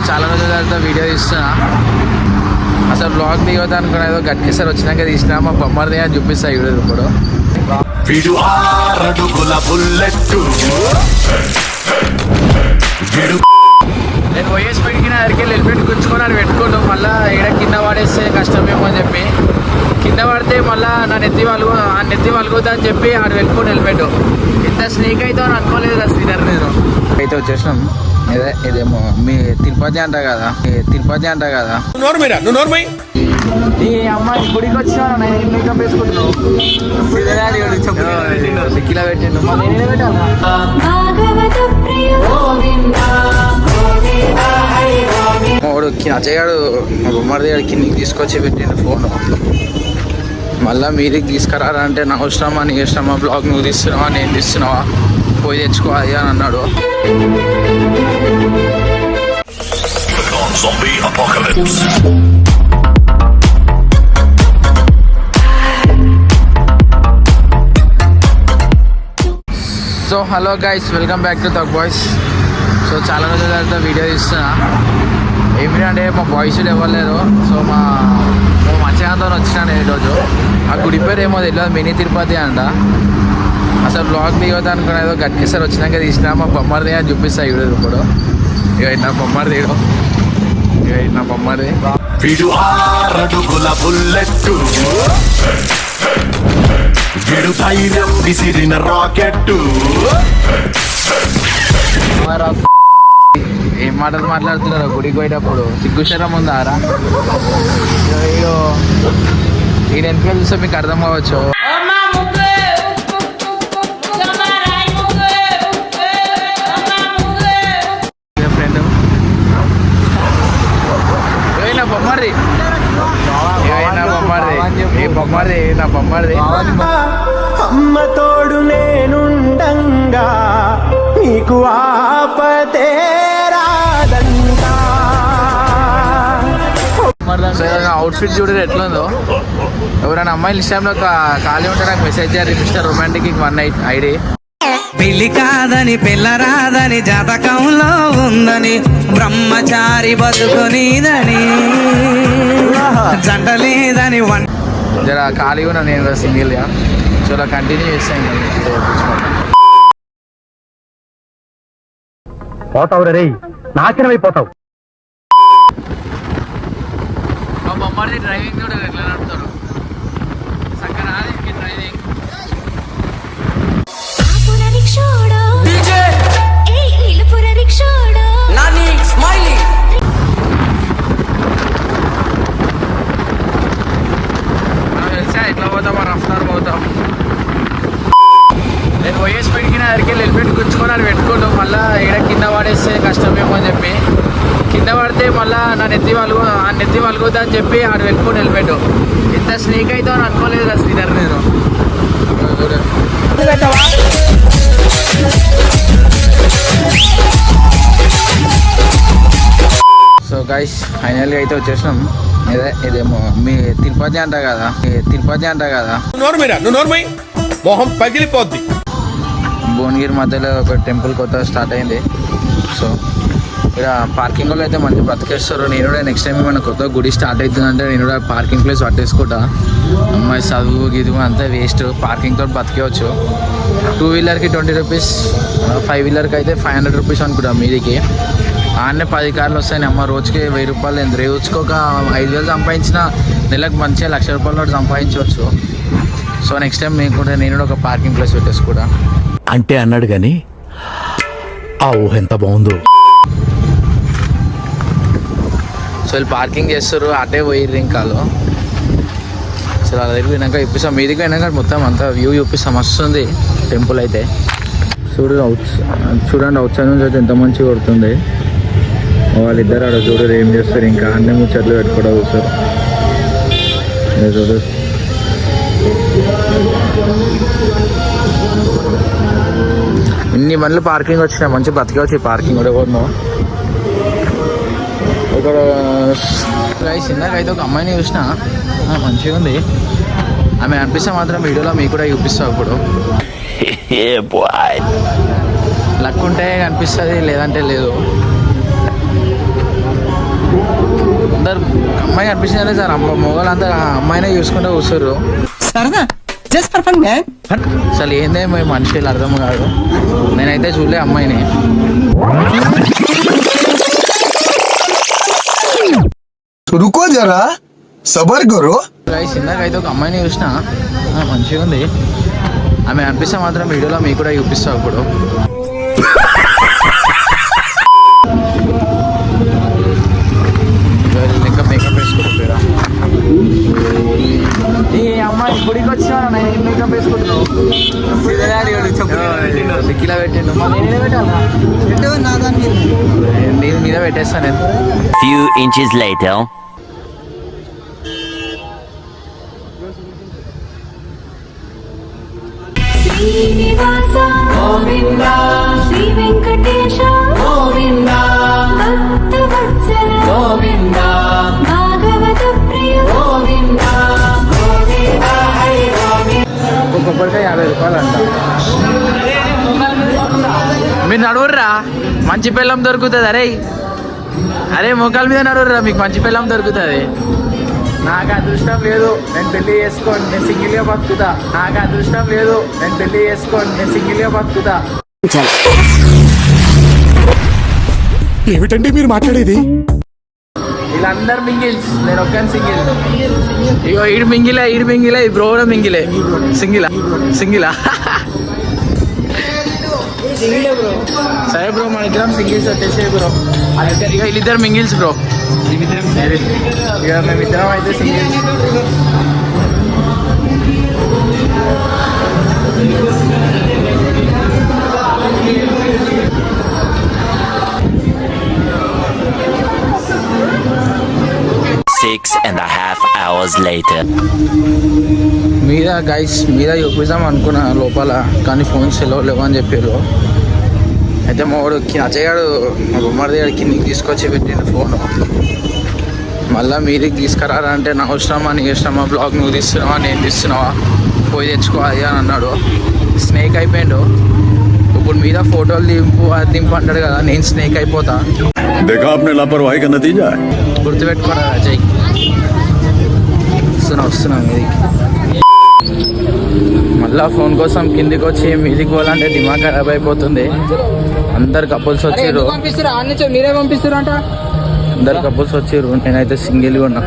చాలా రోజుల తర్వాత వీడియో తీస్తున్నా. అసలు బ్లాగ్ దిగొద్దు అనుకున్నా, ఏదో గట్కేసారి వచ్చినాక తీసినా. మా బొమ్మది అని చూపిస్తా వీడియో ఇప్పుడు. నేను పోయే స్పీడ్కి నా దగ్గరికి హెల్మెట్ గుంచుకొని అది పెట్టుకోండు. మళ్ళీ ఈడ కింద పడేస్తే కష్టమేమో అని చెప్పి, కింద పడితే మళ్ళీ నా నెత్తి వలుగుతా అని చెప్పి ఆడు పెట్టుకోండి హెల్మెట్. ఇంత స్నేక్ అయితే అని అనుకోలేదు కదా శ్రీధర్. నేను అయితే వచ్చేసినాం. ఇదేమో మీ తిరుపతి అంట కదా, ఈ అమ్మాయి గుడికి వచ్చినా మేకప్ వేసుకుంటున్నావు దిక్కిలా పెట్టిండు. నేనే పెట్టాలా వాడు అజయ్యాడు మా బొమ్మడి కిందికి తీసుకొచ్చి పెట్టిండు ఫోన్. మళ్ళీ మీదికి తీసుకురారా అంటే నా అవసరమా, నీ ఇష్టమా, బ్లాగ్ నువ్వు తీస్తున్నావా నేను తీస్తున్నావా, పోయి తెచ్చుకోవాలి అని అన్నాడు. So hello guys, welcome back to thug boys. So చాలా రోజుల తర్వాత వీడియో తీస్తున్నా. ఏమిటంటే మా బాయ్స్ ఇవ్వలేరు. సో మా మత్స్యాంతో వచ్చినాను ఈరోజు. ఆ గుడి పేరు ఏమో తెలియదు, మినీ తిరుపతి అంట. అసలు బ్లాగ్ దిగొద్దు అనుకున్నా, ఏదో గట్కేసారి వచ్చినాక తీసినా. మా బొమ్మది అని చూపిస్తా వీడియో ఇప్పుడు. ఇక నా బొమ్మది నా బొమ్మది ఏం మాటలు మాట్లాడుతున్నారు గుడికి పోయేటప్పుడు? సిగ్గుశరం ఉందారా? ఈయన వెనక చూస్తే మీకు అర్థం కావచ్చు. ఫ్రెండ్ నా బొమ్మది అమ్మ తోడు నేనుండంగా నీకు ఆపతే రాదంటా. అవుట్ఫిట్ చూడరు ఎట్లుందో. ఎవరైనా అమ్మాయిలు ఇష్టంలో ఖాళీ ఉంటే నాకు మెసేజ్ చేయాలి. Mister romantic 1 ID. పెళ్లి కాదని పిల్లరాదని జాతకంలో ఉందని బ్రహ్మచారి బతుకునిదని జంట లేదని జర ఖాళీగా ఉన్నా నేను సింగిల్గా. సో ఇలా కంటిన్యూ చేస్తాను. పోతావు రే, నాశనం అయిపోతావు. మా బొమ్మది డ్రైవింగ్ కూడా ఎట్లా నడుపుతారు చక్కగా డ్రైవింగ్. ఎట్లా పోతామా, రఫ్తార్ పోతాం. నేను పోయే స్పీడ్కి నా దగ్గరికి హెల్మెట్ గుంచుకొని అది పెట్టుకోండు. మళ్ళీ ఈడ కింద పడేస్తే కష్టమేమో అని చెప్పి, కింద పడితే మళ్ళీ నా నెత్తి వలుగుతా అని చెప్పి ఆడు పెట్టుకోండి హెల్మెట్. ఇంత స్నేక్ అయితే అని అనుకోలేదు కదా శ్రీధర్. నేను సో గైస్ ఫైనల్గా అయితే వచ్చేసినాం. ఇదేమో మీ తిరుపతి అంట కదా, మొహం పగిలిపోద్ది. భువనగిరి మధ్యలో ఒక టెంపుల్ కొత్త స్టార్ట్ అయింది. సో ఇక్కడ పార్కింగ్ వాళ్ళు అయితే మంచి బతికేస్తారు. నేను కూడా నెక్స్ట్ టైం ఏమైనా కొత్త గుడి స్టార్ట్ అవుతుందంటే నేను కూడా పార్కింగ్ ప్లేస్ పట్టేసుకుంటా. అమ్మాయి చదువు గిదువు అంతా వేస్ట్, పార్కింగ్తో బతికేవచ్చు. 2 వీలర్కి 20 రూపీస్, 5 వీలర్కి అయితే 500 రూపీస్ అనుకుంటా మీదికి. ఆడనే 10 కార్లు వస్తాయి. అమ్మ రోజుకి 1000 రూపాయలు. రోజుకి ఒక 5000 సంపాదించిన నెలకు మంచిగా 1,00,000 రూపాయల నోటు సంపాదించవచ్చు. సో నెక్స్ట్ టైం నేను కూడా ఒక పార్కింగ్ ప్లేస్ పెట్టేసుకుంటా అంటే అన్నాడు కానీ ఆ ఊహ ఎంత బాగుందో. సో వీళ్ళు పార్కింగ్ చేస్తారు, అటే పోయిర్రు ఇంకాలో. సో అలా దగ్గర పోయినాక చూపిస్తాం, మీదికి పోయినాక మొత్తం అంతా వ్యూ చూపిస్తాం. వస్తుంది టెంపుల్ అయితే. చూడండి అవుట్ సైడ్ నుంచి అయితే ఎంత మంచిగా కొడుతుంది. వాళ్ళిద్దరు ఆడ చూడరు ఏం చేస్తారు, ఇంకా అన్నీ ముచ్చట్లు పెట్టుకోవడం చూస్తారు. చూడు ఇన్ని బండ్లు పార్కింగ్ వచ్చినాయి, మంచి బతికే ఈ పార్కింగ్ కూడా ఎవరినో. ఇక్కడ ఇందాకైతే ఒక అమ్మాయిని చూసిన, మంచిగా ఉంది. ఆమె అనిపిస్తే మాత్రం వీడియోలో మీకు కూడా చూపిస్తావు. ఇప్పుడు లక్ ఉంటే కనిపిస్తుంది, లేదంటే లేదు. అందరు అమ్మాయి కనిపించిందే సార్ మొగలు అందరు ఆ అమ్మాయినే చూసుకుంటూ కూర్చోరు. సరదా జస్ట్ ఫర్ ఫన్ మ్యాన్. అసలు ఏందే మీ మనుషులు అర్థం కాదు. నేనైతే చూడలే అమ్మాయిని. रुको जरा सबर करो. గైస్ ఇందాక అయితే ఒక అమ్మాయిని చూసిన మంచిగా ఉంది. ఆమె అనిపిస్తే మాత్రం వీడియోలో మీకు కూడా చూపిస్తా ఇప్పుడు. ఇంకా మేకప్ వేసుకుంటురా ఈ అమ్మాయి గుడికి వచ్చినా మేకప్ వేసుకుంటున్నావు కిలో పెట్టిండు నేనే పెట్టాలా నేను మీద పెట్టేస్తాను నేను. Few inches later. Srinivasa Govinda Shri Venkatesha Govinda Bhaktavatsala Govinda భాగవత ప్రియ గోవింద గోవింద హరి గోవింద. ఒక్కొక్కరికే 50 రూపాయలు అంట. మీరు నడువుర్రా మంచి పిల్లం దొరుకుతుంది. అరే మోకాల మీద నడువుర్రా మీకు మంచి పిల్లం దొరుకుతుంది. నాకు అదృష్టం లేదు నేను పెళ్లి చేసుకోండి నేను సింగిల్గా బతుకుతా. నాకు అదృష్టం లేదు నేను పెళ్లి చేసుకోండి నేను సింగిల్గా బతుకుతా. ఏమిటండి మీరు మాట్లాడేది? వీళ్ళందరూ మింగిల్స్ నేను ఒక్కని సింగిల్. ఇగో ఈడు మింగిలే ఈ బ్రో కూడా మింగిలే. సింగిలా సరే బ్రో మన ఇద్దరం సింగిల్స్ వచ్చేసే బ్రో. ఇక వీళ్ళిద్దరు మింగిల్స్ బ్రో. ఇక మేమిద్దరం అయితే singles. Six and a half hours later. మీద గైస్ మీద చూపిద్దాం అనుకున్నా లోపల, కానీ ఫోన్స్ లేవు అని చెప్పారు. అయితే మా వాడు అజయ్యాడు మా బొమ్మడి దగ్గర కిందికి తీసుకొచ్చి పెట్టిండు ఫోను. మళ్ళీ మీదికి తీసుకురారా అంటే నా అవసరమా నీ ఇష్టమా బ్లాగ్ నువ్వు తీస్తున్నావా నేను తీస్తున్నావా పోయి తెచ్చుకోవాలి అని అన్నాడు. స్నేక్ అయిపోయాడు. ఇప్పుడు మీద ఫోటోలు దింపు అది దింపు అంటాడు కదా, నేను స్నేక్ అయిపోతా. देखा आपने लापरवाही का नतीजा है. గుర్తుపెట్టుకోరా అజయ్. వస్తున్నా మీదికి. మళ్ళా ఫోన్ కోసం కిందికి వచ్చి మీదికి పోవాలంటే దిమాగ్ ఖరాబ్ అయిపోతుంది. అందరు కపుల్స్ వచ్చారు. మీరే పంపిస్తారు అంట. అందరు కపుల్స్ వచ్చారు. నేనైతే సింగిల్గా ఉన్నా.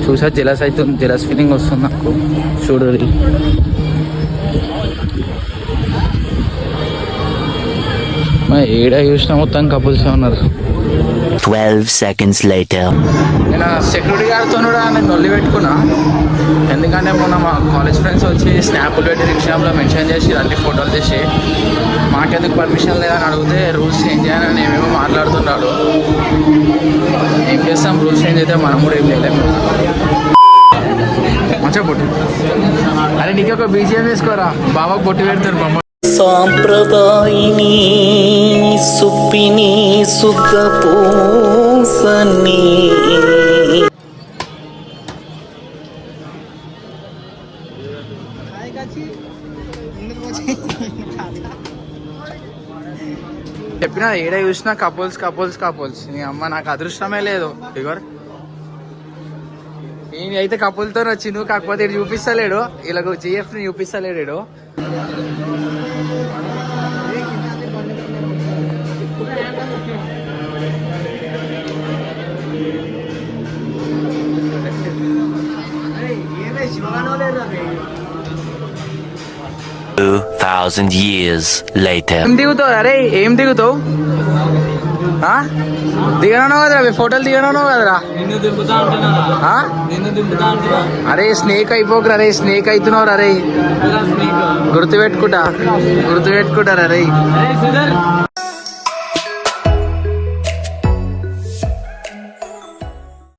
చూసా జెలస్ అవుతుంది. జెలస్ ఫీలింగ్ వస్తుంది నాకు. చూడు ఏడా చూసినా మొత్తం కపుల్స్ ఉన్నారు. 12 seconds later. నేను సెక్యూరిటీ గార్డ్తో కూడా నేను నొల్లి పెట్టుకున్నా. ఎందుకంటే మొన్న మా కాలేజ్ ఫ్రెండ్స్ వచ్చి స్నాప్లు పెట్టి ఇన్స్టాగ్రామ్లో మెన్షన్ చేసి అన్ని ఫోటోలు తీసి మాకెందుకు పర్మిషన్ లేదని అడిగితే రూల్స్ చేంజ్ చేయని ఏమేమో మాట్లాడుతున్నాడు. ఏం చేస్తాం, రూల్స్ చేంజ్ అయితే మనం కూడా ఏం చేయలేము. మంచిగా పొట్టు. అరే నీకు ఒక బీజిఎం వేసుకోరా, బాబాకు పొట్టు పెడతారు బొమ్మ. సాంప్రదాయిని సుప్పిని సుఖ పూసని. చెప్పినా ఏడ చూసినా కపుల్స్. నీ అమ్మ నాకు అదృష్టమే లేదు. ఇగోర్ నేను అయితే కపుల్తో వచ్చి నువ్వు కాకపోతే ఇటు చూపిస్తలేడు. ఇలాగ జిఎఫ్ని చూపిస్తలేడు. Two 2,000 years later. ఏం దిగుతావు అరే, ఏం దిగుతావు? దిగనన్నావు కదరా, ఫోటోలు దిగనన్నావు కదరా. అరే స్నేక్ అయిపోకురా రే, స్నేక్ అవుతున్నావు రే. గుర్తుపెట్టుకుంటారా రే.